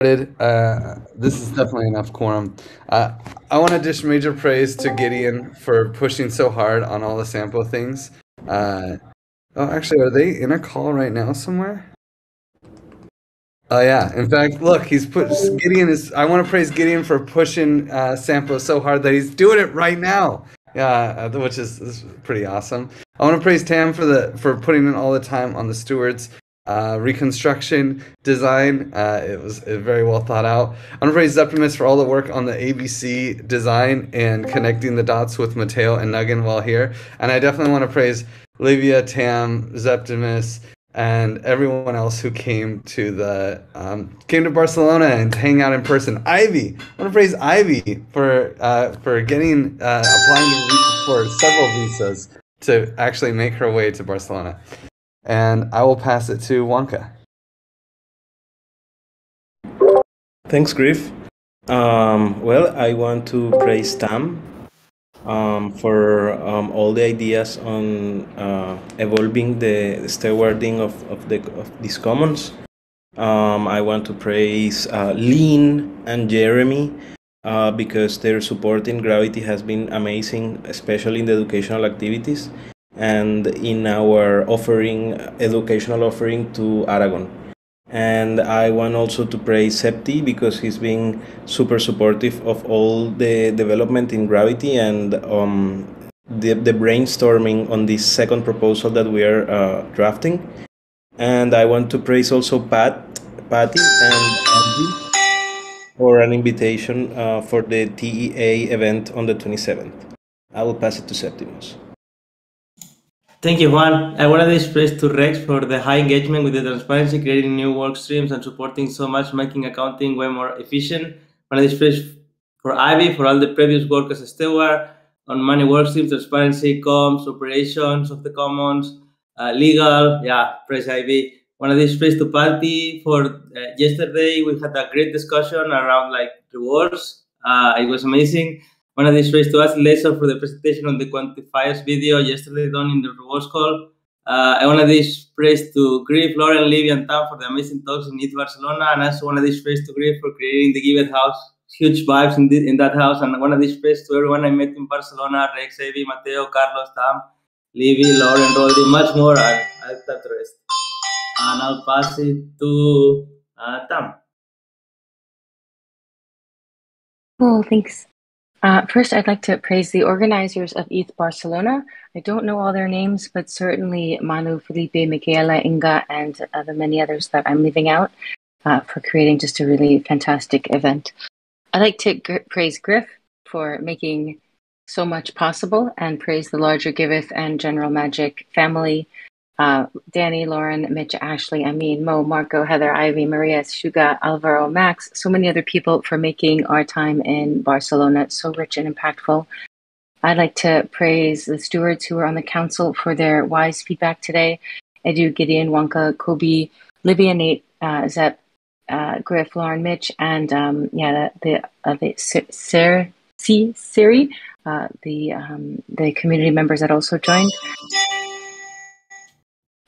This is definitely enough quorum. I want to dish major praise to Gideon for pushing so hard on all the Sampo things. Oh, actually, are they in a call right now somewhere? Oh yeah. In fact, look, he's put Gideon is. I want to praise Gideon for pushing Sampo so hard that he's doing it right now. Yeah, which is pretty awesome. I want to praise Tam for putting in all the time on the Stewards reconstruction design. It was very well thought out. I want to praise Zeptimus for all the work on the ABC design and connecting the dots with Mateo and Nuggin while here. And I definitely want to praise Livia, Tam, Zeptimus, and everyone else who came to Barcelona and hang out in person. Ivy, I want to praise Ivy for getting applying for several visas to actually make her way to Barcelona. And I will pass it to Wonka. Thanks, Griff. Well, I want to praise Tam for all the ideas on evolving the stewarding of these commons. I want to praise Lean and Jeremy because their support in Gravity has been amazing, especially in the educational activities and in our educational offering to Aragon. And I want also to praise Septi because he's been super supportive of all the development in Gravity and the brainstorming on this second proposal that we are drafting. And I want to praise also Patty and Andy for an invitation for the TEA event on the 27th. I will pass it to Septimus. Thank you, Juan. I want to give praise to Rex for the high engagement with the transparency, creating new work streams and supporting so much, making accounting way more efficient. I want to give praise for Ivy for all the previous work as a steward on many work streams, transparency, comms, operations of the commons, legal. Yeah, praise Ivy. I want to give praise to Patty for yesterday. We had a great discussion around like rewards. It was amazing. One of these praise to us, Lesa, for the presentation on the quantifiers video yesterday done in the rewards call. I want to this praise to Griff, Lauren, Livy, and Tam for the amazing talks in East Barcelona. And I also want to this praise to Griff for creating the Give It House. Huge vibes in that house. And I want to this praise to everyone I met in Barcelona, Rex, Avi, Mateo, Carlos, Tam, Livy, Lauren, Rodri, much more. I'll tap the rest. And I'll pass it to Tam. Oh, thanks. First, I'd like to praise the organizers of ETH Barcelona. I don't know all their names, but certainly Manu, Felipe, Michaela, Inga, and the many others that I'm leaving out for creating just a really fantastic event. I'd like to praise Griff for making so much possible and praise the larger Giveth and General Magic family. Danny, Lauren, Mitch, Ashley, Amin, Mo, Marco, Heather, Ivy, Maria, Shuga, Alvaro, Max, so many other people for making our time in Barcelona so rich and impactful. I'd like to praise the stewards who were on the council for their wise feedback today. Edu, Gideon, Wonka, Kobe, Livia, Nate, Zep, Griff, Lauren, Mitch, and Siri, the community members that also joined.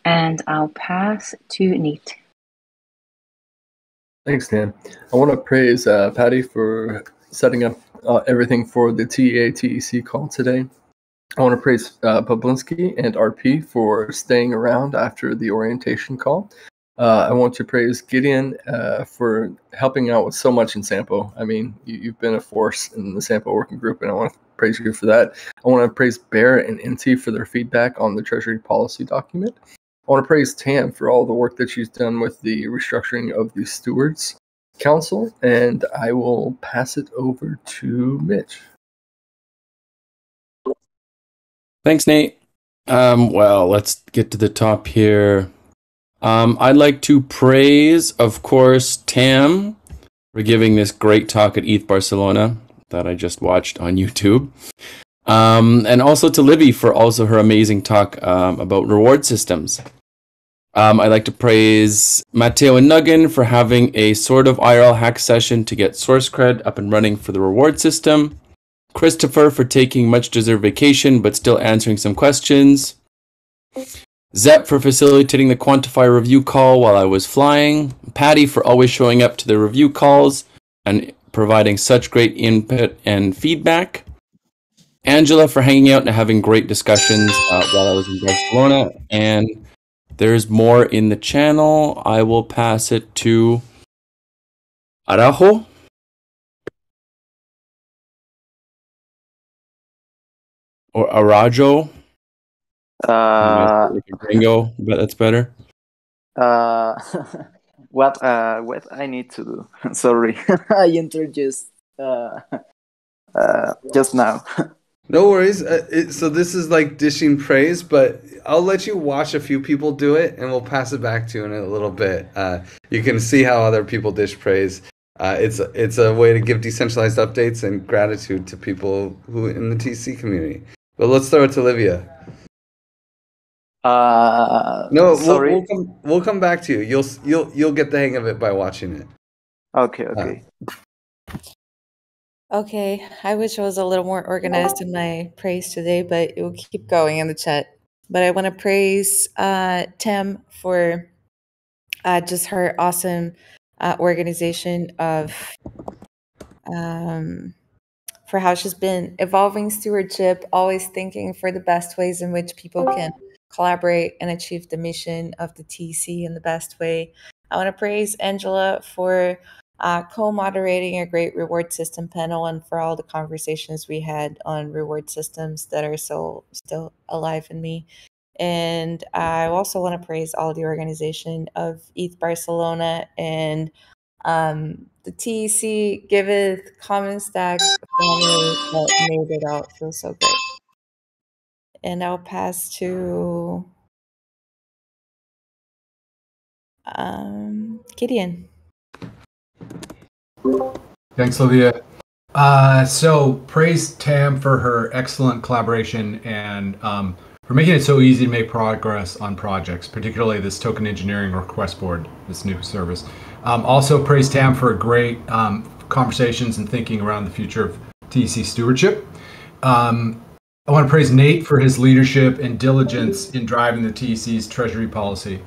And I'll pass to Nate. Thanks, Dan. I want to praise Patty for setting up everything for the TEC call today. I want to praise Poblinski and RP for staying around after the orientation call. I want to praise Gideon for helping out with so much in Sampo. I mean, you've been a force in the Sampo working group, and I want to praise you for that. I want to praise Bear and Inti for their feedback on the Treasury policy document. I want to praise Tam for all the work that she's done with the restructuring of the Stewards Council, and I will pass it over to Mitch. Thanks, Nate. Well, let's get to the top here. I'd like to praise, of course, Tam for giving this great talk at ETH Barcelona that I just watched on YouTube. And also to Livy for also her amazing talk about reward systems. I'd like to praise Mateo and Nuggin for having a sort of IRL hack session to get source cred up and running for the reward system. Christopher for taking much deserved vacation but still answering some questions. Zep for facilitating the Quantify review call while I was flying. Patty for always showing up to the review calls and providing such great input and feedback. Angela for hanging out and having great discussions while I was in Barcelona. And there's more in the channel. I will pass it to Arajo. Or Arajo. Like a gringo, but that's better. What I need to do? Sorry, I introduced just now. No worries. So this is like dishing praise, but I'll let you watch a few people do it, and we'll pass it back to you in a little bit. You can see how other people dish praise. It's a way to give decentralized updates and gratitude to people who in the TC community. But let's throw it to Livia. No, sorry. we'll come back to you. You'll get the hang of it by watching it. Okay. Okay, I wish I was a little more organized in my praise today, but it will keep going in the chat. But I want to praise Tim for just her awesome organization of for how she's been evolving stewardship, always thinking for the best ways in which people can collaborate and achieve the mission of the TC in the best way. I want to praise Angela for co-moderating a great reward system panel and for all the conversations we had on reward systems that are so still alive in me. And I also want to praise all the organization of ETH Barcelona and the TEC Giveth Common Stack family that made it all feel so great. And I'll pass to Gideon. Thanks, Olivia. So praise Tam for her excellent collaboration and for making it so easy to make progress on projects, particularly this token engineering request board, this new service. Also praise Tam for great conversations and thinking around the future of TEC stewardship. I want to praise Nate for his leadership and diligence in driving the TEC's treasury policy.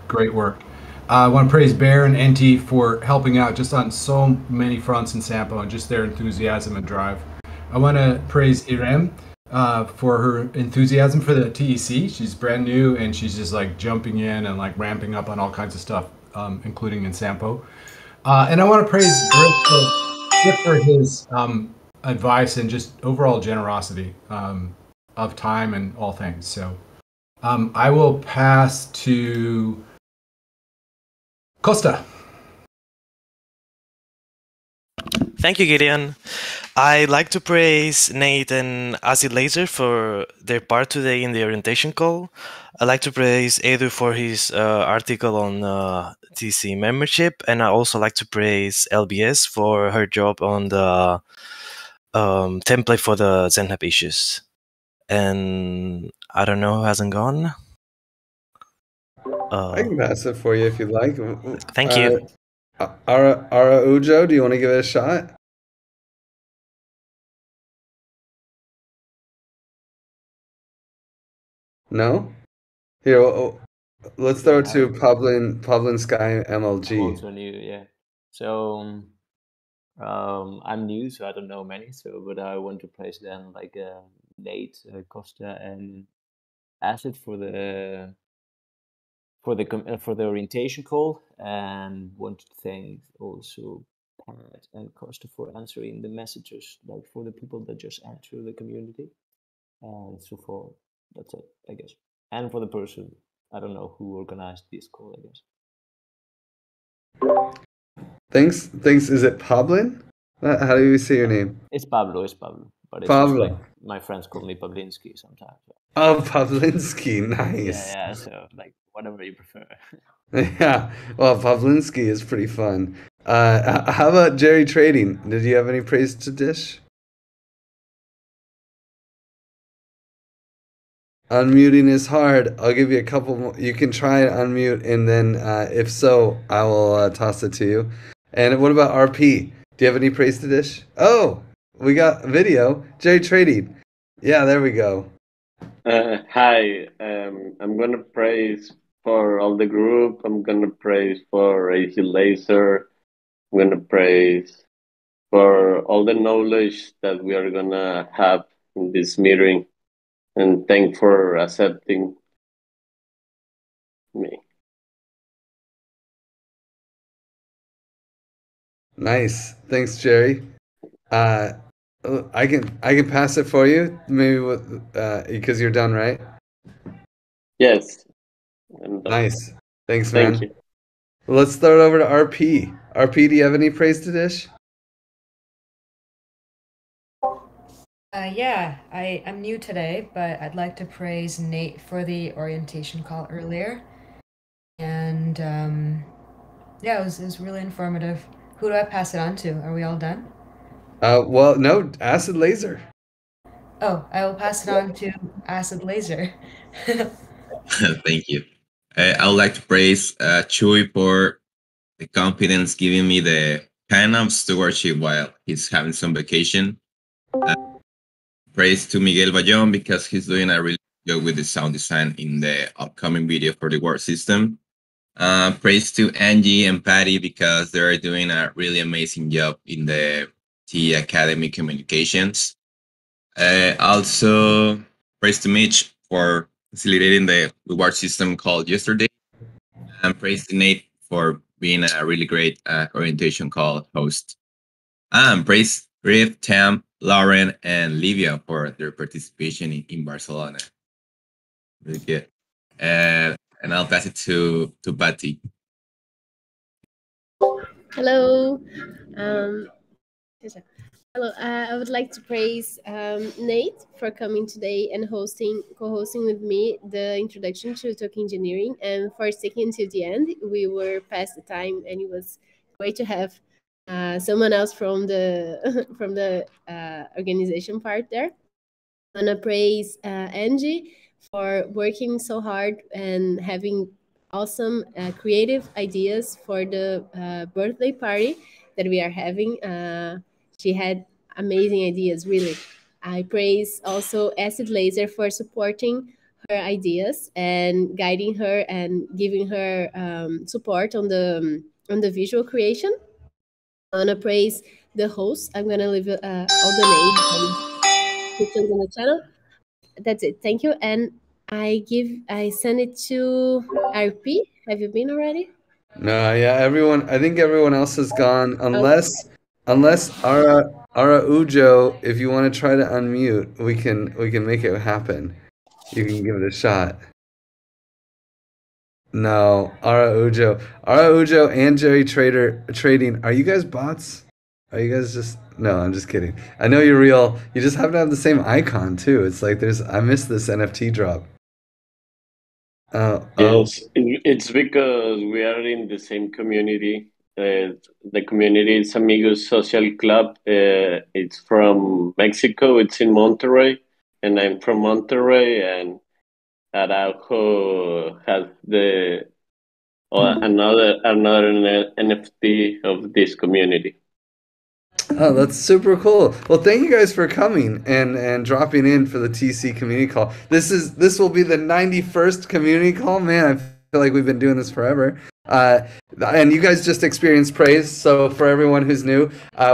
Great work. I want to praise Bear and NT for helping out just on so many fronts in Sampo and just their enthusiasm and drive. I want to praise Irem for her enthusiasm for the TEC. She's brand new and she's just like jumping in and like ramping up on all kinds of stuff, including in Sampo. And I want to praise Griff for his advice and just overall generosity of time and all things. So I will pass to Costa. Thank you, Gideon. I'd like to praise Nate and Acid Laser for their part today in the orientation call. I'd like to praise Edu for his article on TC membership, and I also like to praise LBS for her job on the template for the ZenHub issues. And I don't know who hasn't gone. I can pass it for you if you'd like. Thank you. Ara Ujo, do you want to give it a shot? No? Here, let's throw it to Pavlin Sky MLG. I'm also new, yeah. So I'm new, so I don't know many. But I want to praise then like Nate, Costa, and Acid for the orientation call, and want to thank also Pat and Costa for answering the messages, like for the people that just enter the community, and so forth. That's it, I guess. And for the person, I don't know who organized this call, I guess. Thanks. Is it Pablin? How do you say your name? It's Pablo. But it's Pablo. like my friends call me Pavlinsky sometimes. Oh, Pavlinsky, nice. Yeah, so like whatever you prefer. Yeah, well, Pavlinsky is pretty fun. How about Jerry Trading? Did you have any praise to dish? Unmuting is hard. I'll give you a couple more. You can try and unmute, and then if so, I will toss it to you. And what about RP? Do you have any praise to dish? Oh, we got video. Jerry Trading. Yeah, there we go. Hi, I'm gonna praise for all the group. I'm gonna praise for AC Laser. I'm gonna praise for all the knowledge that we are gonna have in this meeting, and thank for accepting me. Nice. Thanks, Jerry. Uh, I can pass it for you, maybe with because you're done, right? Yes, I'm done. Nice. Thanks, Thank man. you. Let's start over to RP. RP, do you have any praise to dish? Yeah, I'm new today, but I'd like to praise Nate for the orientation call earlier. And yeah, it was really informative. Who do I pass it on to? Are we all done? Well, no, acid laser. Oh, I will pass it on to Acid Laser. Thank you. I would like to praise Chewy for the confidence giving me the kind of stewardship while he's having some vacation. Praise to Miguel Bayón because he's doing a really good job with the sound design in the upcoming video for the word system. Praise to Angie and Patty because they're doing a really amazing job in the T Academy communications. Also, praise to Mitch for facilitating the reward system called yesterday. And praise to Nate for being a really great orientation call host. And praise Griff, Tam, Lauren, and Livia for their participation in Barcelona. Really good. And I'll pass it to Patty. Hello. Um, hello. I would like to praise Nate for coming today and co-hosting with me the introduction to talk engineering, and for sticking to the end. We were past the time, and it was great to have someone else from the from the organization part there. I want to praise Angie for working so hard and having awesome creative ideas for the birthday party that we are having. She had amazing ideas, really. I praise also Acid Laser for supporting her ideas and guiding her and giving her support on the visual creation. I want to praise the host. I'm gonna leave all the names and pictures on the channel. That's it. Thank you. And I send it to RP. Have you been already? No, yeah, everyone. I think everyone else has gone, Okay. unless Ara Ujo. If you want to try to unmute, we can make it happen. You can give it a shot. No, Ara Ujo, and Jerry Trader trading. Are you guys bots? Are you guys just? No, I'm just kidding. I know you're real. You just happen to have the same icon too. It's like I missed this NFT drop. Oh, Yes, it's because we are in the same community. The community is Amigos Social Club. It's from Mexico. It's in Monterrey, and I'm from Monterrey. And Araujo has the another NFT of this community. Oh, that's super cool. Well, thank you guys for coming and dropping in for the TC community call. This will be the 91st community call. Man, I feel like we've been doing this forever. And you guys just experienced praise. So for everyone who's new,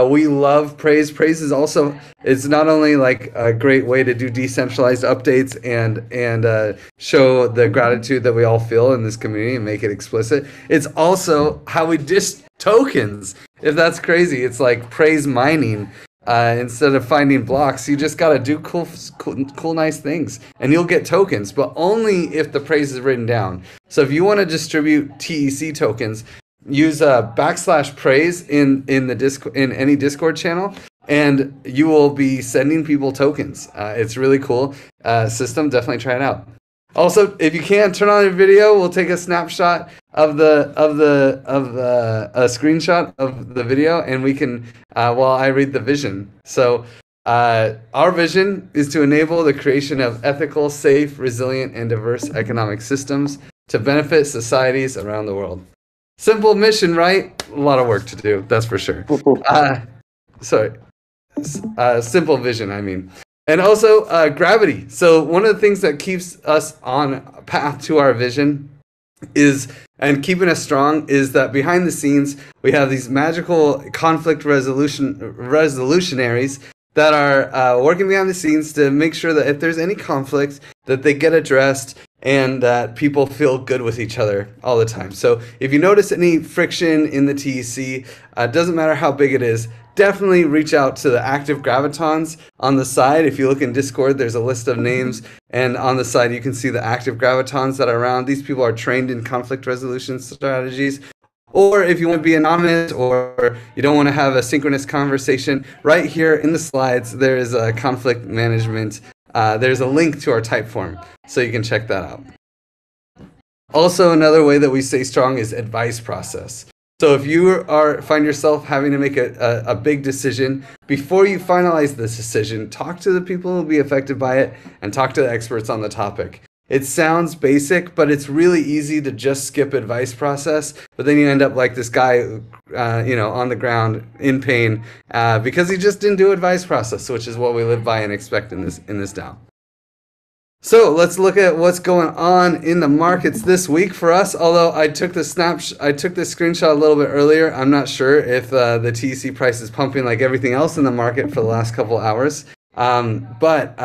we love praise. Praise is also, it's not only like a great way to do decentralized updates and show the gratitude that we all feel in this community and make it explicit. It's also how we dish tokens. If that's crazy, it's like praise mining. Instead of finding blocks, you just gotta do cool, nice things, and you'll get tokens. But only if the praise is written down. So if you want to distribute TEC tokens, use /praise in any Discord channel, and you will be sending people tokens. It's really cool system. Definitely try it out. Also, if you can, turn on your video. We'll take a snapshot of a screenshot of the video, and we can while I read the vision. So our vision is to enable the creation of ethical, safe, resilient, and diverse economic systems to benefit societies around the world. Simple mission, right? A lot of work to do, that's for sure. Simple vision, I mean. And also gravity. So one of the things that keeps us on a path to our vision is, and keeping us strong, is that behind the scenes we have these magical conflict resolutionaries that are working behind the scenes to make sure that if there's any conflict, that they get addressed and that people feel good with each other all the time. So if you notice any friction in the TEC, doesn't matter how big it is, definitely reach out to the active gravitons on the side. If you look in Discord, there's a list of names, and on the side you can see the active gravitons that are around. These people are trained in conflict resolution strategies. Or if you want to be anonymous or you don't want to have a synchronous conversation, right here in the slides there is a conflict management. There's a link to our Typeform, so you can check that out. Also, another way that we stay strong is advice process. So if you find yourself having to make a big decision, before you finalize this decision, talk to the people who will be affected by it and talk to the experts on the topic. It sounds basic, but it's really easy to just skip advice process, but then you end up like this guy, on the ground in pain because he just didn't do advice process, which is what we live by and expect in this DAO. So let's look at what's going on in the markets this week for us. Although I took this screenshot a little bit earlier, I'm not sure if the TEC price is pumping like everything else in the market for the last couple hours. But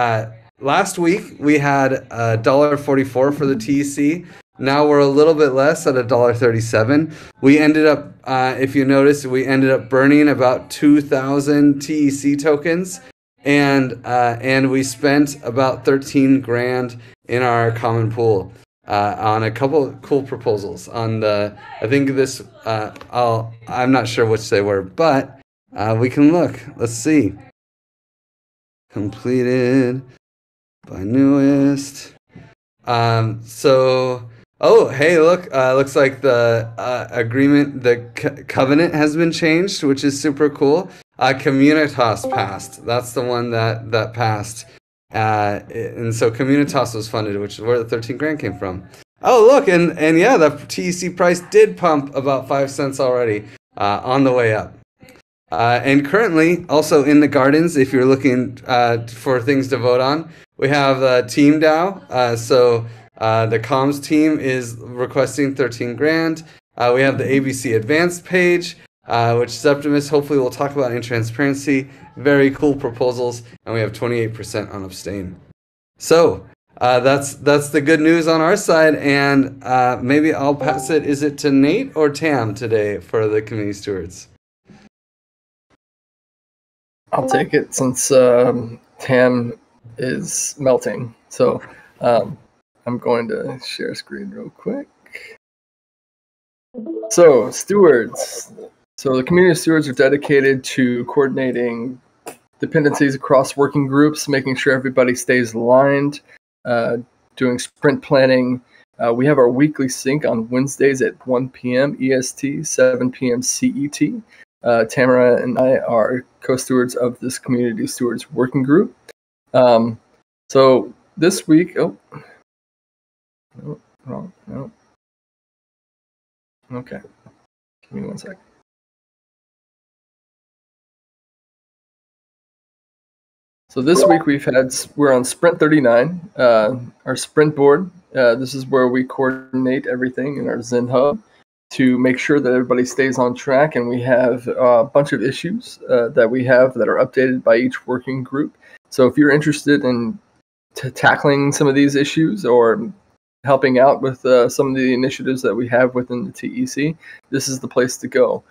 last week we had $1.44 for the TEC. Now we're a little bit less at $1.37. We ended up, if you notice, we ended up burning about 2,000 TEC tokens. And we spent about 13 grand in our common pool on a couple of cool proposals. On the, I think this, I'm not sure which they were, but we can look. Let's see. Completed by newest. Oh, hey, look, looks like the agreement, the covenant has been changed, which is super cool. Communitas passed. That's the one that passed. And so Communitas was funded, which is where the 13 grand came from. Oh, look, and yeah, the TEC price did pump about 5 cents already on the way up. And currently, also in the gardens, if you're looking for things to vote on, we have Team DAO. The comms team is requesting 13 grand. We have the ABC Advanced page, which Septimus hopefully will talk about in transparency. Very cool proposals, and we have 28% on abstain. So that's the good news on our side, and maybe I'll pass it. Is it to Nate or Tam today for the community stewards? I'll take it since Tam is melting. So I'm going to share screen real quick. So stewards. So the community stewards are dedicated to coordinating dependencies across working groups, making sure everybody stays aligned, doing sprint planning. We have our weekly sync on Wednesdays at 1 p.m. EST, 7 p.m. CET. Tamara and I are co-stewards of this community stewards working group. So this week, no. Okay, give me 1 sec. So this week we're on Sprint 39, our sprint board. This is where we coordinate everything in our Zen hub to make sure that everybody stays on track, and we have a bunch of issues that we have that are updated by each working group. So if you're interested in tackling some of these issues or helping out with some of the initiatives that we have within the TEC, this is the place to go.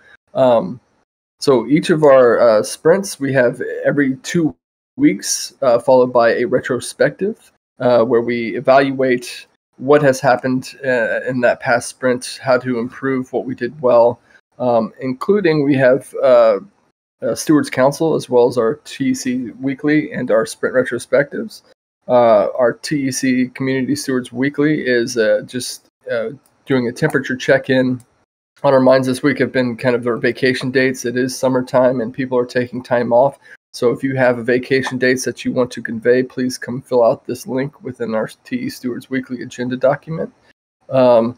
So each of our sprints, we have every 2 weeks, followed by a retrospective where we evaluate what has happened in that past sprint, how to improve what we did well, including we have Stewards Council as well as our TEC Weekly and our sprint retrospectives. Our TEC Community Stewards Weekly is just doing a temperature check-in. On our minds this week have been kind of their vacation dates. It is summertime and people are taking time off. So if you have vacation dates that you want to convey, please come fill out this link within our TE Stewards Weekly agenda document. On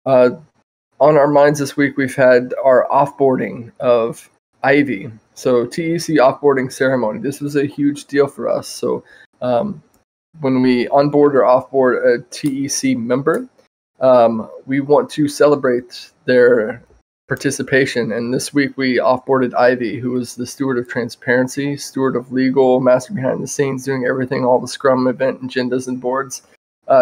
our minds this week, we've had our offboarding of Ivy. So TEC offboarding ceremony. This was a huge deal for us. So when we onboard or offboard a TEC member, we want to celebrate their participation. And this week we offboarded Ivy, who was the steward of transparency, steward of legal, master behind the scenes, doing everything, all the Scrum event agendas and boards.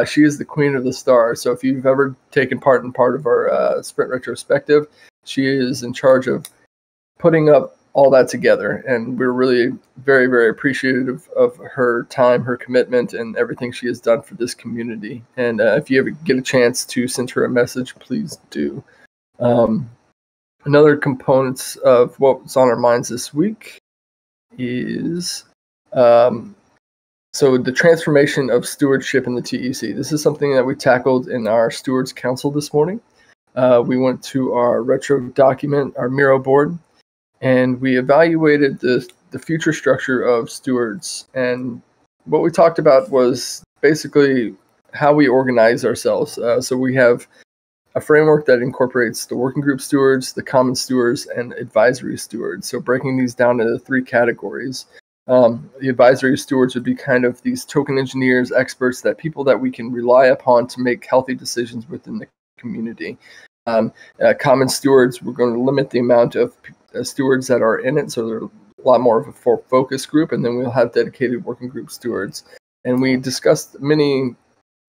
She is the queen of the stars. So if you've ever taken part in part of our sprint retrospective, she is in charge of putting up all that together. And we're really very, very appreciative of her time, her commitment, and everything she has done for this community. And if you ever get a chance to send her a message, please do. Another components of what's on our minds this week is so the transformation of stewardship in the TEC. This is something that we tackled in our Stewards Council this morning. We went to our retro document, our Miro board, and we evaluated the future structure of stewards. And what we talked about was basically how we organize ourselves. So we have a framework that incorporates the working group stewards, the common stewards, and advisory stewards. So breaking these down into 3 categories. The advisory stewards would be kind of these token engineers, experts, that people that we can rely upon to make healthy decisions within the community. Common stewards, we're going to limit the amount of stewards that are in it, so they're a lot more of a focus group, and then we'll have dedicated working group stewards. And we discussed many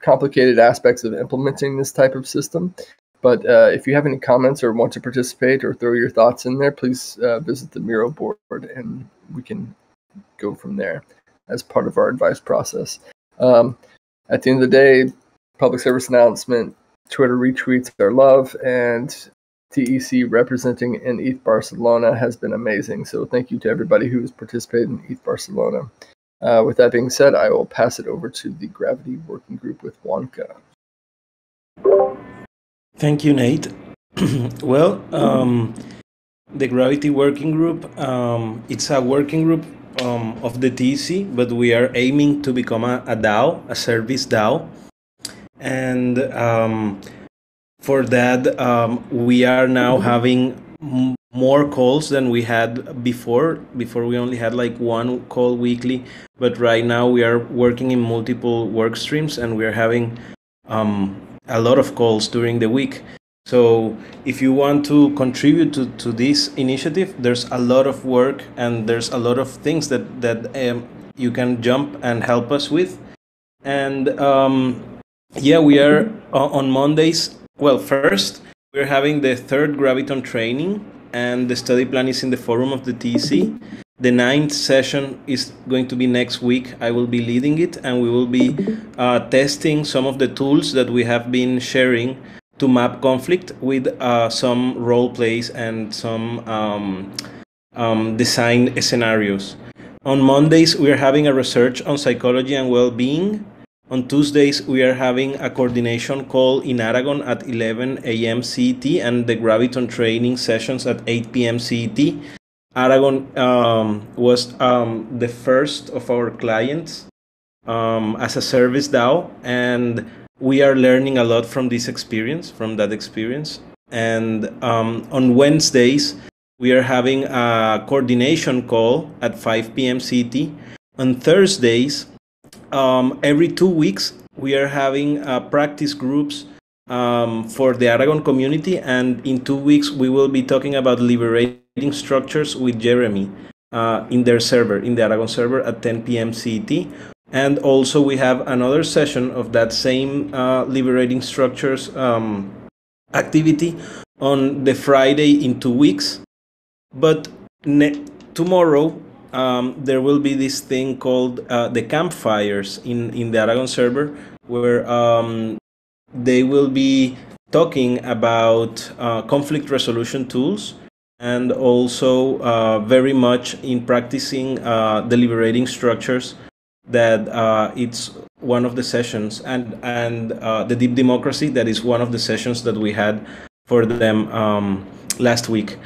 complicated aspects of implementing this type of system. But if you have any comments or want to participate or throw your thoughts in there, please visit the Miro board and we can go from there as part of our advice process. At the end of the day, public service announcement, Twitter retweets are love, and TEC representing in ETH Barcelona has been amazing. So thank you to everybody who has participated in ETH Barcelona. With that being said, I will pass it over to the Gravity Working Group with Juanca. Thank you, Nate. Well, the Gravity Working Group, it's a working group of the TEC, but we are aiming to become a DAO, a service DAO. And for that, we are now having more calls than we had before. Before we only had like 1 call weekly, but right now we are working in multiple work streams and we are having a lot of calls during the week. So if you want to contribute to this initiative, there's a lot of work and there's a lot of things that you can jump and help us with. And yeah, we are on Mondays. Well, first, we're having the 3rd Graviton training, and the study plan is in the forum of the TEC. The 9th session is going to be next week. I will be leading it, and we will be testing some of the tools that we have been sharing to map conflict with some role plays and some design scenarios. On Mondays, we are having a research on psychology and well-being. On Tuesdays, we are having a coordination call in Aragon at 11 a.m. CET and the Graviton training sessions at 8 p.m. CET. Aragon was the first of our clients as a service DAO, and we are learning a lot from this experience, from that experience. And on Wednesdays, we are having a coordination call at 5 p.m. CET. On Thursdays, every 2 weeks, we are having practice groups for the Aragon community, and in 2 weeks, we will be talking about liberating structures with Jeremy in their server, in the Aragon server at 10 p.m. CET. And also we have another session of that same liberating structures activity on the Friday in 2 weeks. But tomorrow, there will be this thing called the campfires in the Aragon server, where they will be talking about conflict resolution tools, and also very much in practicing the liberating structures that it's one of the sessions, and the deep democracy, that is one of the sessions that we had for them last week.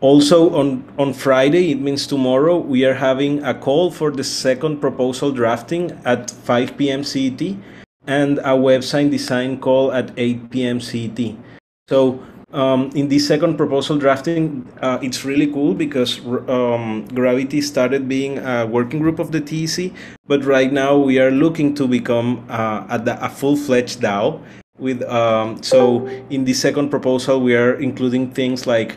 Also on Friday, it means tomorrow, we are having a call for the 2nd proposal drafting at 5 p.m. CET and a website design call at 8 p.m. CET. So in this second proposal drafting, it's really cool because Gravity started being a working group of the TEC, but right now we are looking to become a full-fledged DAO. So in the second proposal, we are including things like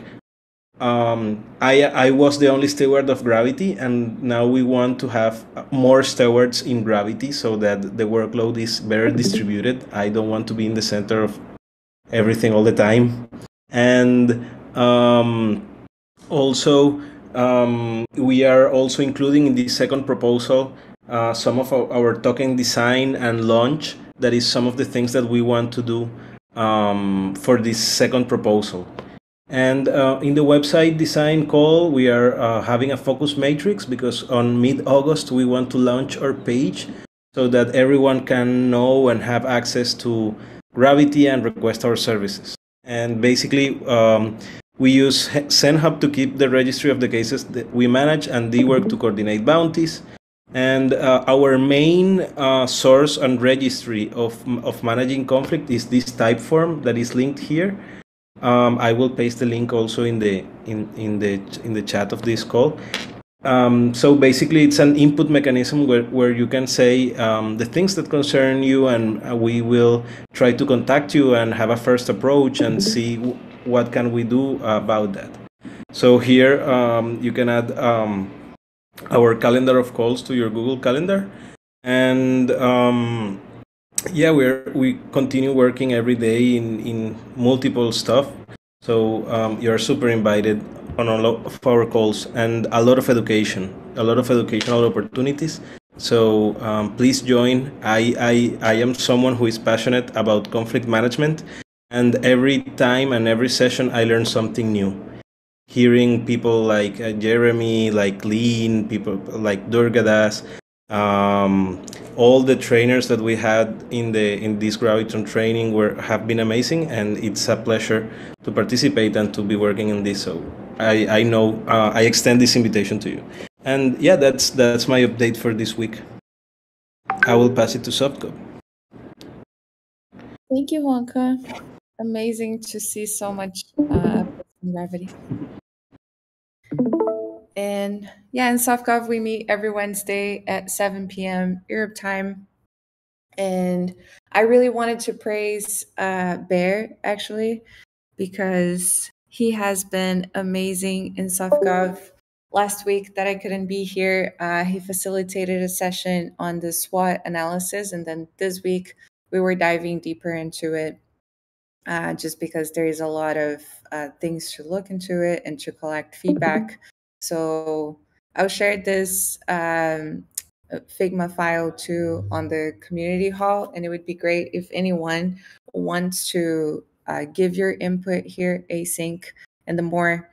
I was the only steward of Gravity, and now we want to have more stewards in Gravity so that the workload is better distributed. I don't want to be in the center of everything all the time. And also, we are also including in the second proposal some of our token design and launch. That is some of the things that we want to do for this second proposal. And in the website design call, we are having a focus matrix because on mid-August, we want to launch our page so that everyone can know and have access to Gravity and request our services. And basically, we use SendHub to keep the registry of the cases that we manage, and D-Work to coordinate bounties. And our main source and registry of managing conflict is this type form that is linked here. I will paste the link also in the chat of this call. So basically, it's an input mechanism where you can say the things that concern you, and we will try to contact you and have a first approach and see what can we do about that. So here you can add our calendar of calls to your Google Calendar, and yeah, we continue working every day in multiple stuff. So you're super invited on all of our calls, and a lot of educational opportunities. So please join. I am someone who is passionate about conflict management, and every time and every session I learn something new. Hearing people like Jeremy, like Lean, people like Durgadas, all the trainers that we had in this Graviton training have been amazing, and it's a pleasure to participate and to be working in this. So I know I extend this invitation to you. And yeah, that's my update for this week. I will pass it to Sobko. Thank you, Juanca. Amazing to see so much Gravity. And yeah, in SoftGov, we meet every Wednesday at 7 p.m. Europe time. And I really wanted to praise Bear, actually, because he has been amazing in SoftGov. Last week that I couldn't be here, he facilitated a session on the SWOT analysis. And then this week, we were diving deeper into it. Just because there is a lot of things to look into it and to collect feedback. So I'll share this Figma file too on the community hall, and it would be great if anyone wants to give your input here async. And the more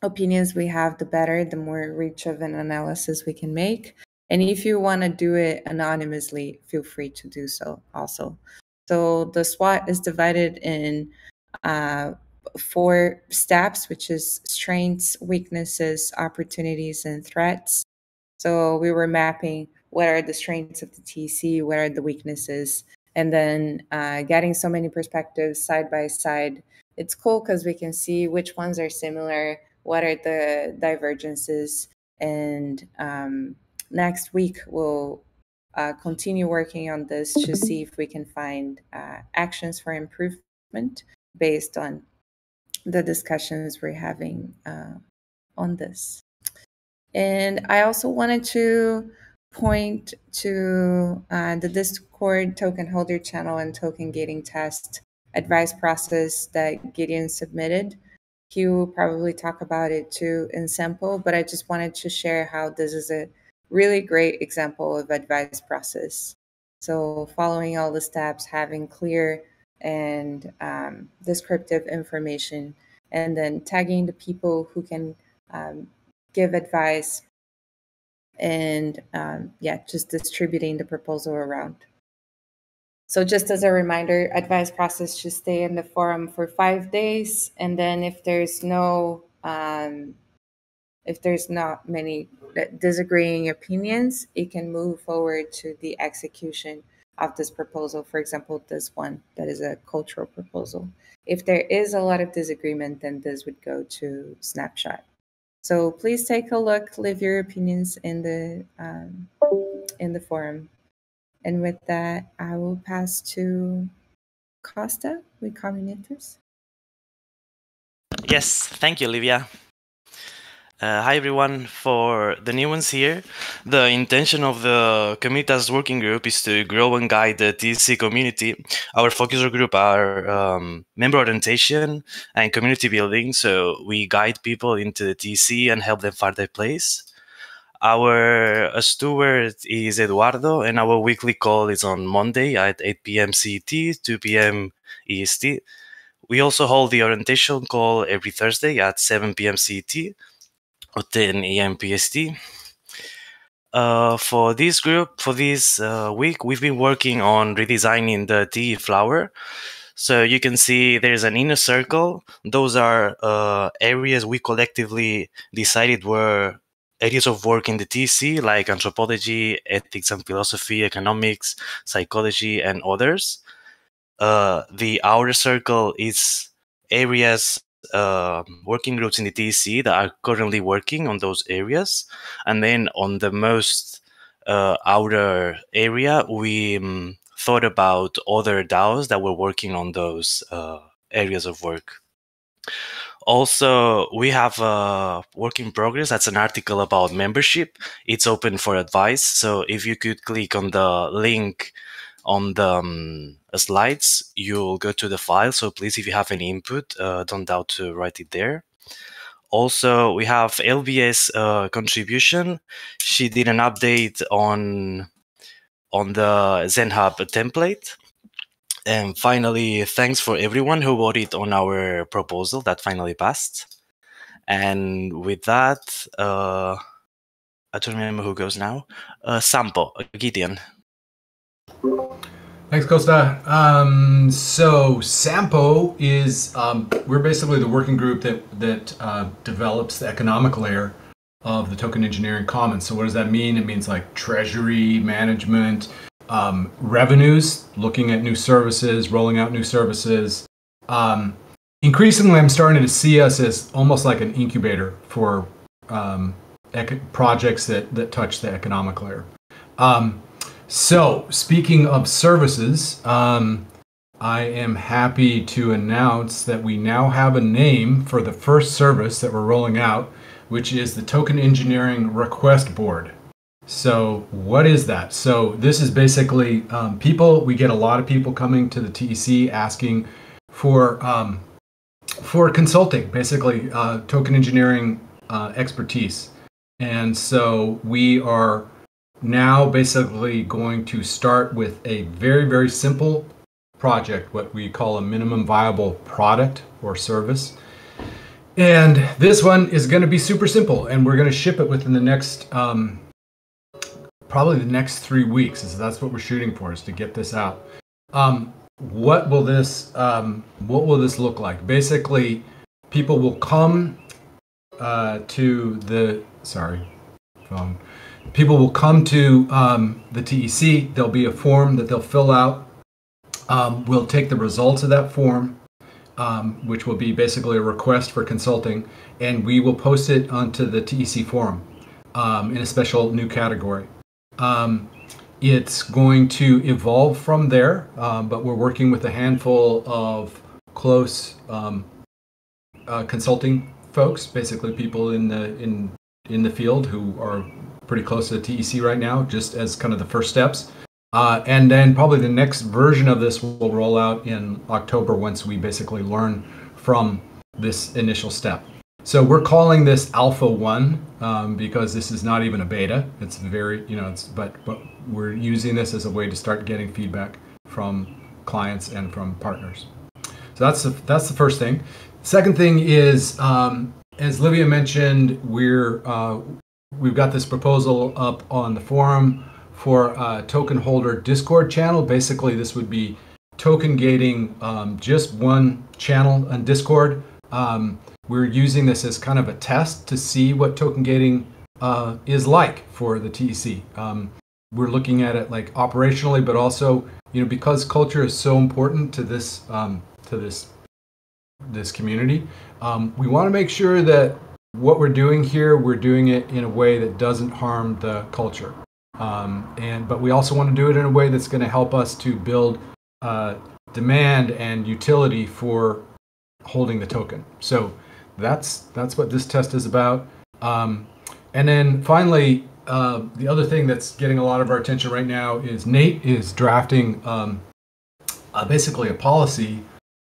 opinions we have, the better, the more reach of an analysis we can make. And if you want to do it anonymously, feel free to do so also. So the SWOT is divided in 4 steps, which is strengths, weaknesses, opportunities, and threats. So we were mapping what are the strengths of the TC, what are the weaknesses, and then getting so many perspectives side by side. It's cool because we can see which ones are similar, what are the divergences, and next week we'll continue working on this to see if we can find actions for improvement based on the discussions we're having on this. And I also wanted to point to the Discord token holder channel and token gating test advice process that Gideon submitted. He will probably talk about it too in Sampo, but I just wanted to share how this is a really great example of advice process. So following all the steps, having clear and descriptive information, and then tagging the people who can give advice, and yeah, just distributing the proposal around. So just as a reminder, advice process should stay in the forum for 5 days, and then if there's not many disagreeing opinions, it can move forward to the execution of this proposal. For example, this one that is a cultural proposal. If there is a lot of disagreement, then this would go to Snapshot. So please take a look, leave your opinions in the forum. And with that, I will pass to Costa with Communitas. Yes, thank you, Olivia. Hi everyone. For the new ones here, the intention of the Communitas working group is to grow and guide the TEC community. Our focus group are member orientation and community building, so we guide people into the TEC and help them find their place. Our steward is Eduardo, and our weekly call is on Monday at 8 p.m. CET, 2 p.m. EST. We also hold the orientation call every Thursday at 7 p.m. CET or 10 a.m. PST. For this group, for this week, we've been working on redesigning the TE flower. So you can see there's an inner circle. Those are areas we collectively decided were areas of work in the TC, like anthropology, ethics and philosophy, economics, psychology, and others. The outer circle is areas, working groups in the TEC that are currently working on those areas. And then on the most outer area, we thought about other DAOs that were working on those areas of work. Also, we have a work in progress. That's an article about membership. It's open for advice. So if you could click on the link on the slides, you'll go to the file. So please, if you have any input, don't doubt to write it there. Also, we have LBS contribution. She did an update on the ZenHub template. And finally, thanks for everyone who voted on our proposal that finally passed. And with that, I don't remember who goes now. Sampo, Gideon. Thanks, Costa. So Sampo is, we're basically the working group that develops the economic layer of the token engineering commons. So what does that mean? It means like treasury management, revenues, looking at new services, rolling out new services. Increasingly, I'm starting to see us as almost like an incubator for projects that touch the economic layer. So, speaking of services, I am happy to announce that we now have a name for the first service that we're rolling out, which is the Token Engineering Request Board. So, what is that? So, this is basically we get a lot of people coming to the TEC asking for consulting, basically token engineering expertise. And so, we are now basically going to start with a very, very simple project, what we call a minimum viable product or service. And this one is going to be super simple, and we're going to ship it within the next, probably the next 3 weeks. So that's what we're shooting for, is to get this out. What will this look like? Basically, people will come to the, people will come to the TEC. There'll be a form that they'll fill out. We'll take the results of that form, which will be basically a request for consulting, and we will post it onto the TEC forum in a special new category. It's going to evolve from there, but we're working with a handful of close consulting folks, basically people in the field who are pretty close to the TEC right now, just as kind of the first steps. And then probably the next version of this will roll out in October once we basically learn from this initial step. So we're calling this Alpha 1 because this is not even a beta. It's very, but we're using this as a way to start getting feedback from clients and from partners. So that's the first thing. Second thing is, as Livia mentioned, we've got this proposal up on the forum for a token holder Discord channel. Basically, this would be token gating just one channel on Discord. We're using this as kind of a test to see what token gating is like for the TEC. we're looking at it like operationally, but also, because culture is so important to this this community, we want to make sure that what we're doing here, we're doing it in a way that doesn't harm the culture. But we also want to do it in a way that's going to help us to build demand and utility for holding the token. So that's what this test is about. And then finally, the other thing that's getting a lot of our attention right now is Nate is drafting basically a policy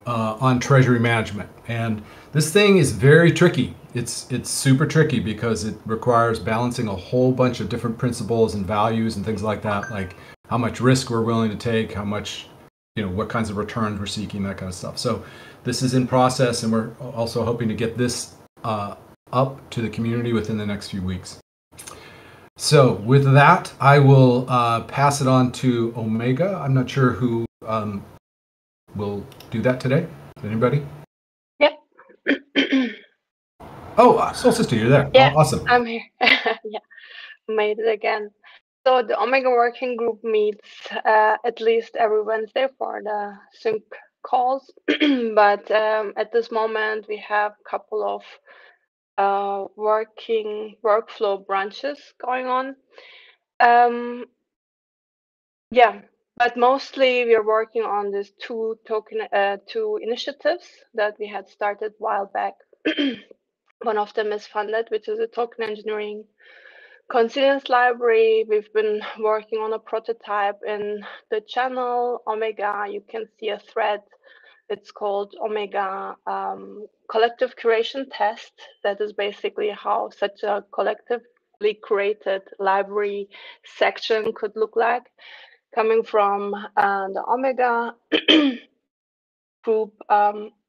on treasury management. And this thing is very tricky. It's super tricky because it requires balancing a whole bunch of different principles and values and things like that, like how much risk we're willing to take, how much, what kinds of returns we're seeking, that kind of stuff. So this is in process, and we're also hoping to get this up to the community within the next few weeks. So with that, I will pass it on to Omega. I'm not sure who will do that today. Anybody? Yep. Oh, Soul Sister, you're there. Yeah, Oh, awesome. I'm here. Yeah, made it again. So the Omega Working Group meets at least every Wednesday for the sync calls. But at this moment, we have a couple of working workflow branches going on. Yeah, but mostly we are working on these two initiatives that we had started a while back. One of them is funded, which is a token engineering consilience library. We've been working on a prototype in the channel Omega. You can see a thread. It's called Omega Collective Curation Test. That is basically how such a collectively created library section could look like, coming from the Omega group.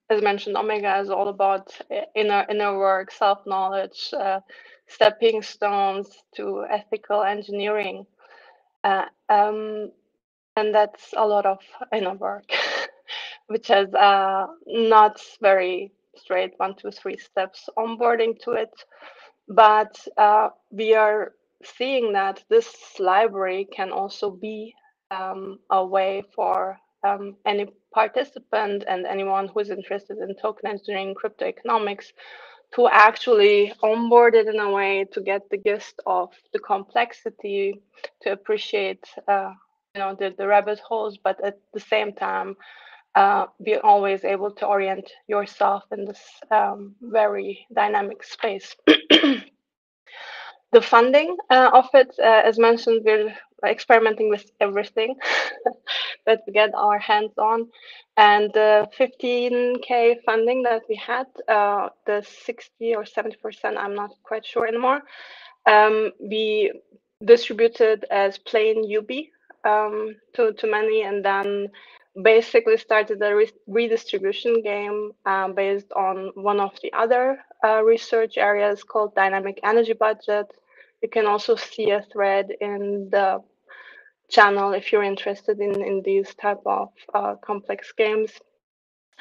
As mentioned, Omega is all about inner work, self-knowledge, stepping stones to ethical engineering. And that's a lot of inner work, which has not very straight 1, 2, 3 steps onboarding to it. But we are seeing that this library can also be a way for any participant and anyone who is interested in token engineering, crypto economics, to actually onboard it in a way to get the gist of the complexity, to appreciate the rabbit holes, but at the same time be always able to orient yourself in this very dynamic space. The funding of it, as mentioned, we're experimenting with everything that we get our hands on. And the 15K funding that we had, the 60 or 70%, I'm not quite sure anymore, we distributed as plain UB to many, and then basically started a redistribution game based on one of the other research areas called dynamic energy budget. You can also see a thread in the channel if you're interested in these type of complex games.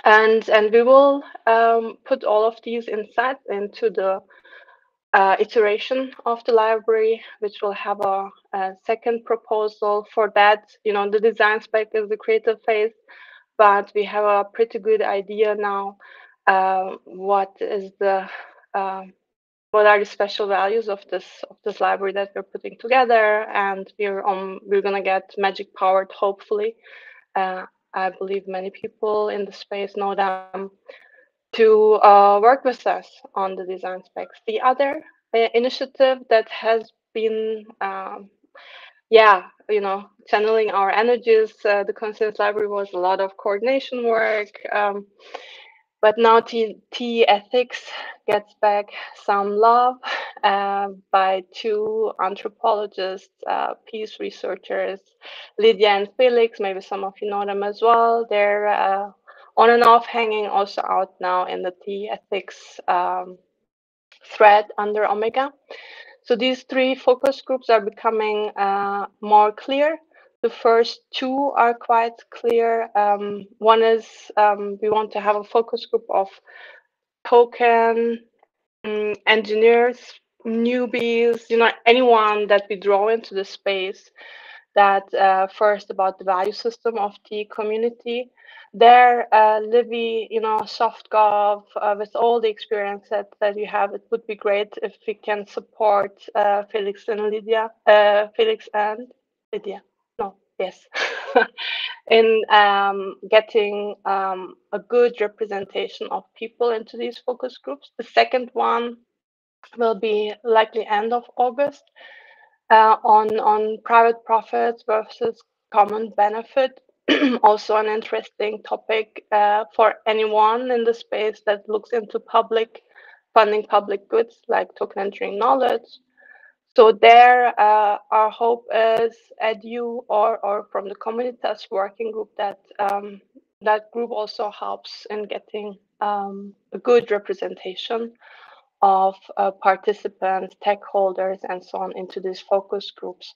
And we will put all of these insights into the iteration of the library, which will have a second proposal. For that, the design spec is the creative phase, but we have a pretty good idea now what are the special values of this library that we're putting together, and we're gonna get magic powered, hopefully. I believe many people in the space know them, to work with us on the design specs. The other initiative that has been channeling our energies, the Conscience Library, was a lot of coordination work. But now TE Ethics gets back some love by two anthropologists, peace researchers, Lydia and Felix. Maybe some of you know them as well. They're on and off hanging also out now in the TE Ethics thread under Omega. So these three focus groups are becoming more clear. The first two are quite clear. One is we want to have a focus group of token engineers, newbies, anyone that we draw into the space that first about the value system of the community. There, Livy, SoftGov, with all the experience that you have, it would be great if we can support Felix and Lydia, Felix and Lydia. No, yes, in getting a good representation of people into these focus groups. The second one will be likely end of August on private profits versus common benefit. Also an interesting topic for anyone in the space that looks into funding public goods like token engineering knowledge. So there, our hope is edu or from the Communitas working group that that group also helps in getting a good representation of participants, stakeholders, and so on into these focus groups.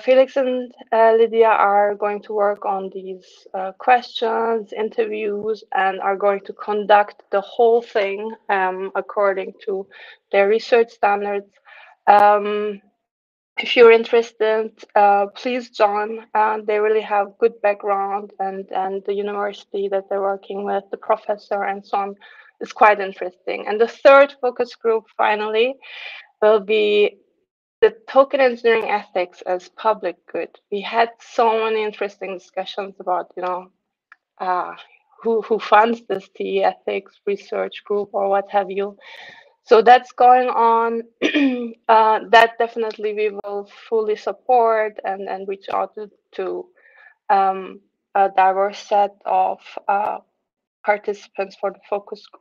Felix and Lydia are going to work on these questions, interviews, and are going to conduct the whole thing according to their research standards. If you're interested, please join. They really have good background, and the university that they're working with, the professor, and so on, is quite interesting. And the third focus group, finally, will be the token engineering ethics as public good. We had so many interesting discussions about, who funds this TE ethics research group or what have you. So that's going on. That definitely we will fully support and reach out to a diverse set of participants for the focus group.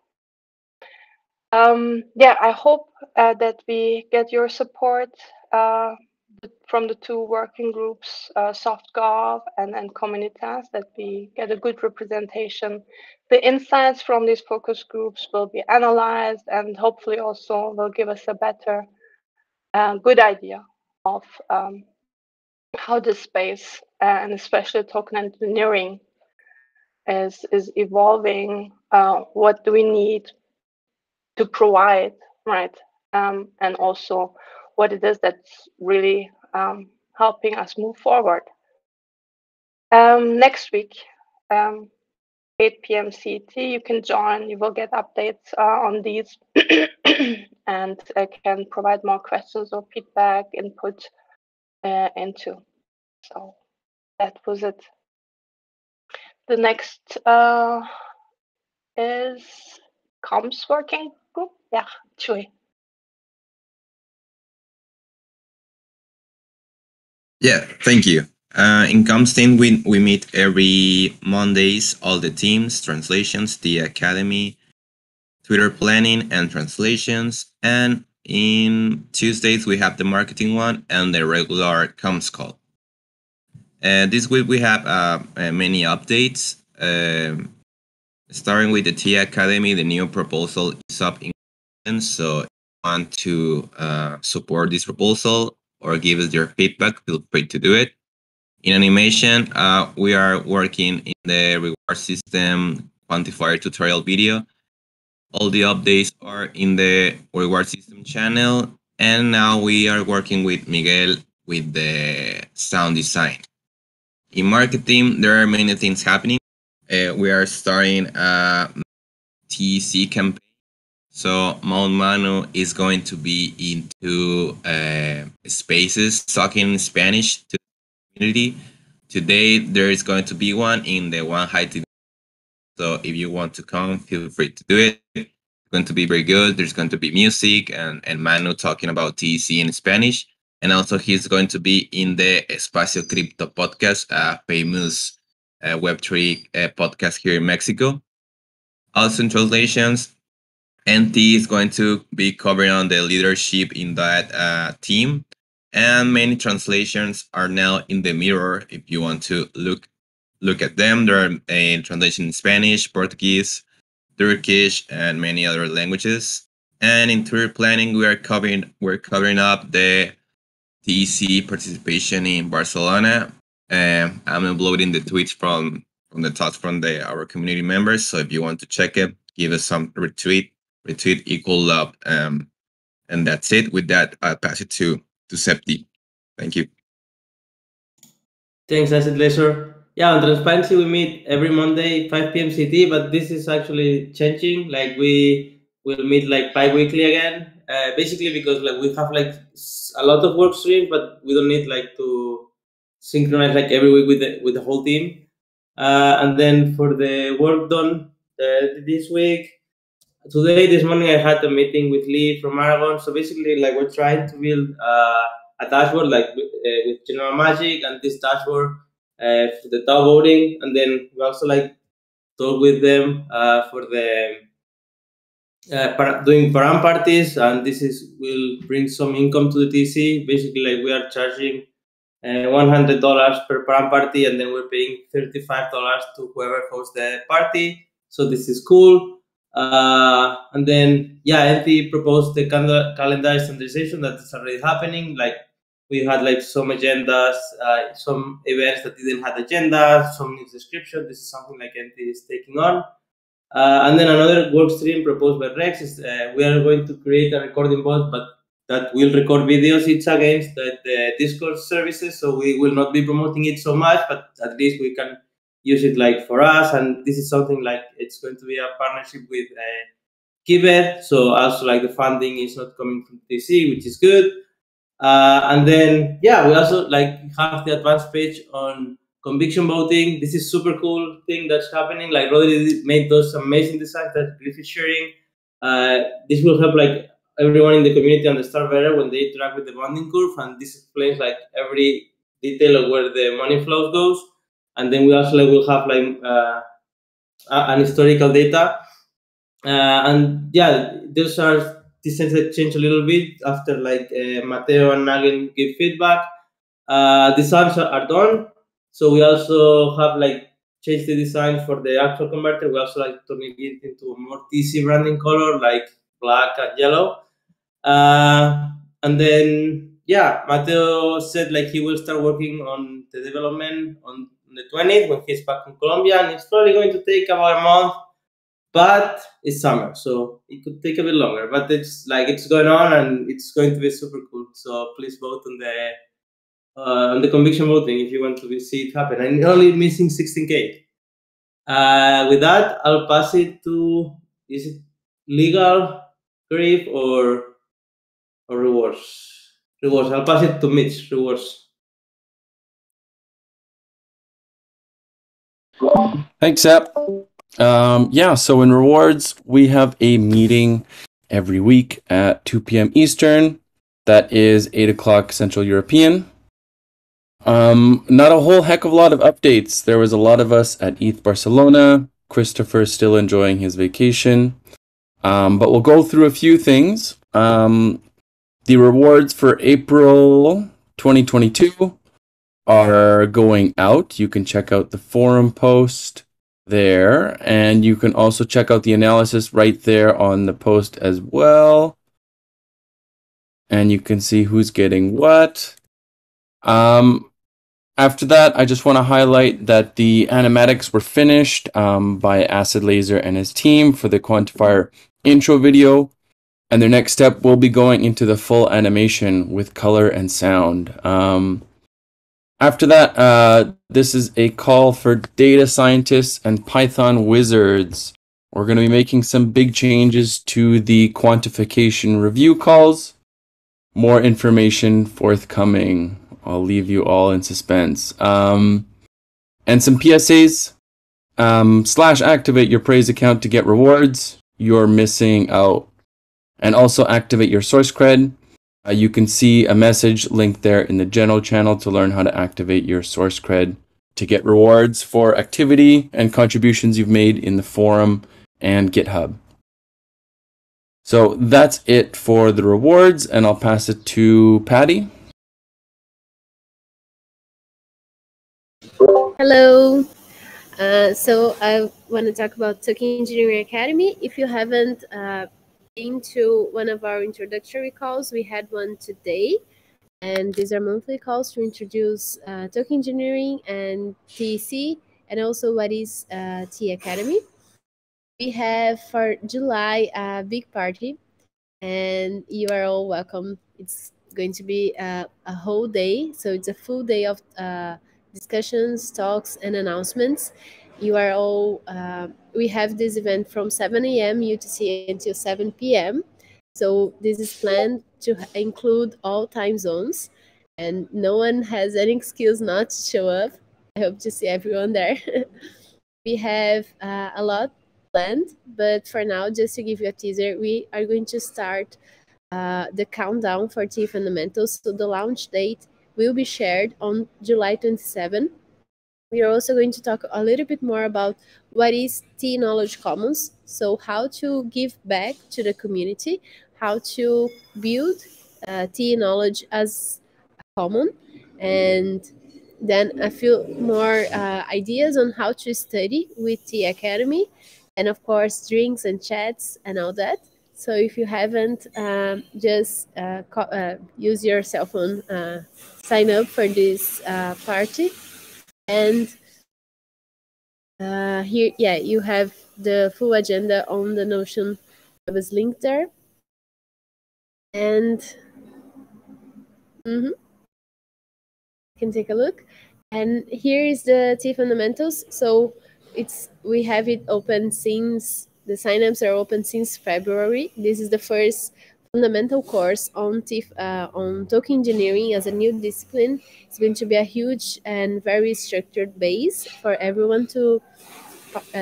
Yeah, I hope that we get your support from the two working groups, SoftGov and Communitas, that we get a good representation. The insights from these focus groups will be analyzed and hopefully also will give us a better, good idea of how this space, and especially token engineering, is evolving. What do we need to provide, right? And also what it is that's really helping us move forward. Next week, 8 p.m. CET, you can join. You will get updates on these and can provide more questions or feedback, input into. So that was it. The next is comms working group. Yeah, Chui. Yeah, thank you. In Comstein, we meet every Mondays, all the teams, translations, the academy, Twitter planning and translations. And in Tuesdays, we have the marketing one and the regular comms call. This week, we have many updates. Starting with the TEC Academy, the new proposal is up in, so if you want to support this proposal or give us your feedback, feel free to do it. In animation, we are working in the reward system quantifier tutorial video. All the updates are in the reward system channel. And now we are working with Miguel with the sound design. In marketing, there are many things happening. We are starting a TEC campaign. So Mount Manu is going to be into spaces talking Spanish to the community. Today, there is going to be one in the One Height. So if you want to come, feel free to do it. It's going to be very good. There's going to be music and Manu talking about TEC in Spanish. And also he's going to be in the Espacio Crypto podcast, a famous Web3 podcast here in Mexico. Also in translations, NT is going to be covering on the leadership in that team. And many translations are now in the mirror. If you want to look at them, there are a translation in Spanish, Portuguese, Turkish, and many other languages. And in tour planning, we're covering up the TEC participation in Barcelona. I'm uploading the tweets from the thoughts from our community members. So if you want to check it, give us some retweet equal love. And that's it. With that, I'll pass it to Septi. Thank you. Thanks, Acid Laser. Yeah, on transparency, we meet every Monday, 5 p.m. CT, but this is actually changing. Like we will meet like bi-weekly again. Basically because like we have like a lot of work streams, but we don't need like to synchronize like every week with the whole team. And then for the work done this week, this morning I had a meeting with Lee from Aragon. So basically, like we're trying to build a dashboard like with General Magic and this dashboard for the DAO voting, and then we also like talk with them for the doing param parties, and this is will bring some income to the TC. Basically, like we are charging $100 per param party, and then we're paying $35 to whoever hosts the party. So this is cool. And then NT proposed the calendar standardization that is already happening. Like we had like some agendas, some events that didn't have agendas, some news description. This is something like NT is taking on. And then another work stream proposed by Rex is we are going to create a recording bot, but that will record videos. It's against the Discord services, so we will not be promoting it so much, but at least we can use it like for us. And this is something like it's going to be a partnership with Kibet, so also like the funding is not coming from TC, which is good. And then we also like have the advanced page on conviction voting. This is super cool thing that's happening. Like Rodri made those amazing designs that Griff is sharing. This will help like everyone in the community understand better when they interact with the bonding curve, and this explains like every detail of where the money flows goes. And then we also like, will have like an historical data. And those are designs that change a little bit after like Mateo and Nagen give feedback. Designs are done. So we also have like changed the design for the actual converter. We also like turning it into a more TC branding color, like black and yellow. And then Mateo said like he will start working on the development on the 20th when he's back in Colombia, and it's probably going to take about a month. But it's summer, so it could take a bit longer. But it's going on, and it's going to be super cool. So please vote on the conviction voting if you want to see it happen. And only missing 16K. With that, I'll pass it to, is it legal, Griff, or rewards? Rewards. I'll pass it to Mitch. Rewards. Thanks, Sep. So in rewards, we have a meeting every week at 2 p.m. Eastern. That is 8 o'clock Central European. Not a whole heck of a lot of updates. There was a lot of us at ETH Barcelona. Christopher's still enjoying his vacation. But we'll go through a few things. The rewards for April 2022 are going out. You can check out the forum post there, and you can also check out the analysis right there on the post as well. And you can see who's getting what. After that, I just want to highlight that the animatics were finished by Acid Laser and his team for the quantifier intro video. And their next step will be going into the full animation with color and sound. After that, this is a call for data scientists and Python wizards. We're going to be making some big changes to the quantification review calls. More information forthcoming. I'll leave you all in suspense. And some PSAs. / activate your Praise account to get rewards. You're missing out. And also activate your source cred. You can see a message linked there in the general channel to learn how to activate your source cred to get rewards for activity and contributions you've made in the forum and GitHub. So that's it for the rewards, and I'll pass it to Patty. Hello. So I want to talk about Token Engineering Academy. If you haven't been to one of our introductory calls, we had one today, and these are monthly calls to introduce token engineering and TEC, and also what is T Academy. We have for July a big party, and you are all welcome. It's going to be a whole day, so it's a full day of discussions, talks, and announcements. You are all, we have this event from 7 a.m. UTC until 7 p.m. So this is planned to include all time zones, and no one has any excuse not to show up. I hope to see everyone there. We have a lot planned, but for now, just to give you a teaser, we are going to start the countdown for TE Fundamentals. So the launch date will be shared on July 27. We are also going to talk a little bit more about what is TE Knowledge Commons, so how to give back to the community, how to build TE knowledge as a common, and then a few more ideas on how to study with TE Academy, and of course drinks and chats and all that. So if you haven't, just use your cell phone, sign up for this party. And here, yeah, you have the full agenda on the Notion. I was linked there. And you can take a look. And here is the TE Fundamentals. So we have it open since the signups are open since February. This is the first fundamental course on token engineering as a new discipline. It's going to be a huge and very structured base for everyone to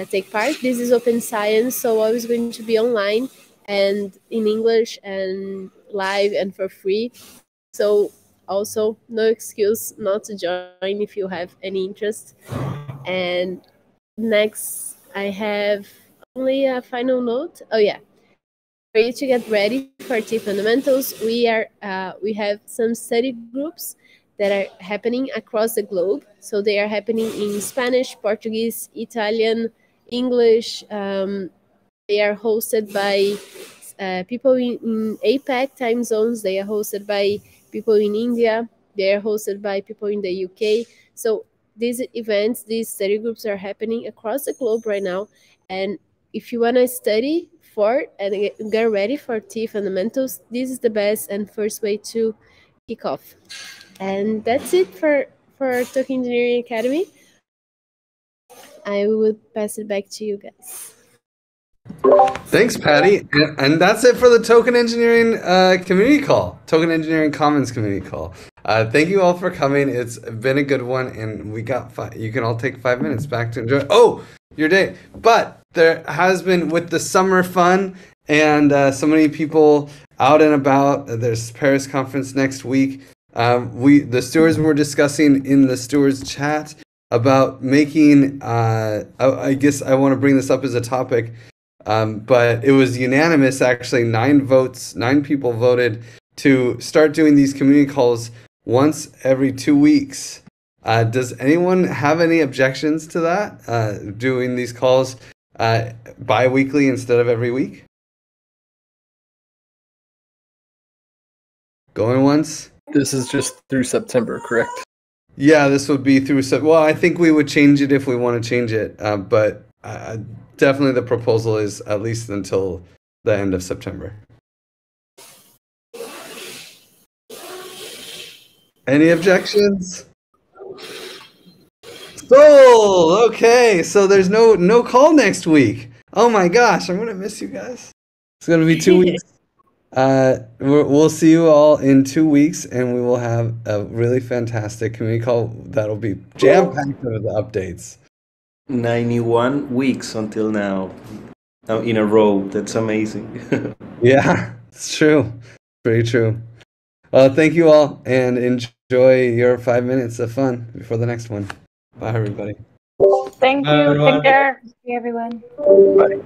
take part. This is open science, so always going to be online and in English and live and for free. So also no excuse not to join if you have any interest. And next, I have only a final note. Oh yeah, for you to get ready for TE Fundamentals, we have some study groups that are happening across the globe. So they are happening in Spanish, Portuguese, Italian, English. They are hosted by people in APAC time zones. They are hosted by people in India. They are hosted by people in the UK. So these events, these study groups are happening across the globe right now. And if you want to study for and get ready for TE Fundamentals, this is the best and first way to kick off. And that's it for Token Engineering Academy. I will pass it back to you guys. Thanks, Patty. And that's it for the Token Engineering community call, Token Engineering Commons community call. Thank you all for coming. It's been a good one, and we got you can all take 5 minutes back to enjoy your day. But there has been, with the summer fun and so many people out and about, there's Paris conference next week. The stewards were discussing in the stewards chat about making, I guess I want to bring this up as a topic, but it was unanimous, actually. 9 people voted to start doing these community calls once every 2 weeks. Does anyone have any objections to that? Doing these calls bi-weekly instead of every week? Going once? This is just through September, correct? Yeah, this would be through. Well, I think we would change it if we want to change it, but definitely the proposal is at least until the end of September. Any objections? Sold! Okay, so there's no call next week. Oh my gosh, I'm gonna miss you guys. It's gonna be 2 weeks. We'll see you all in 2 weeks, and we will have a really fantastic community call that'll be jam-packed with the updates. 91 weeks until now in a row. That's amazing. Yeah, it's true. Very true. Thank you all, and enjoy your 5 minutes of fun before the next one. Bye, everybody. Thank you. Take care. Everyone. Bye.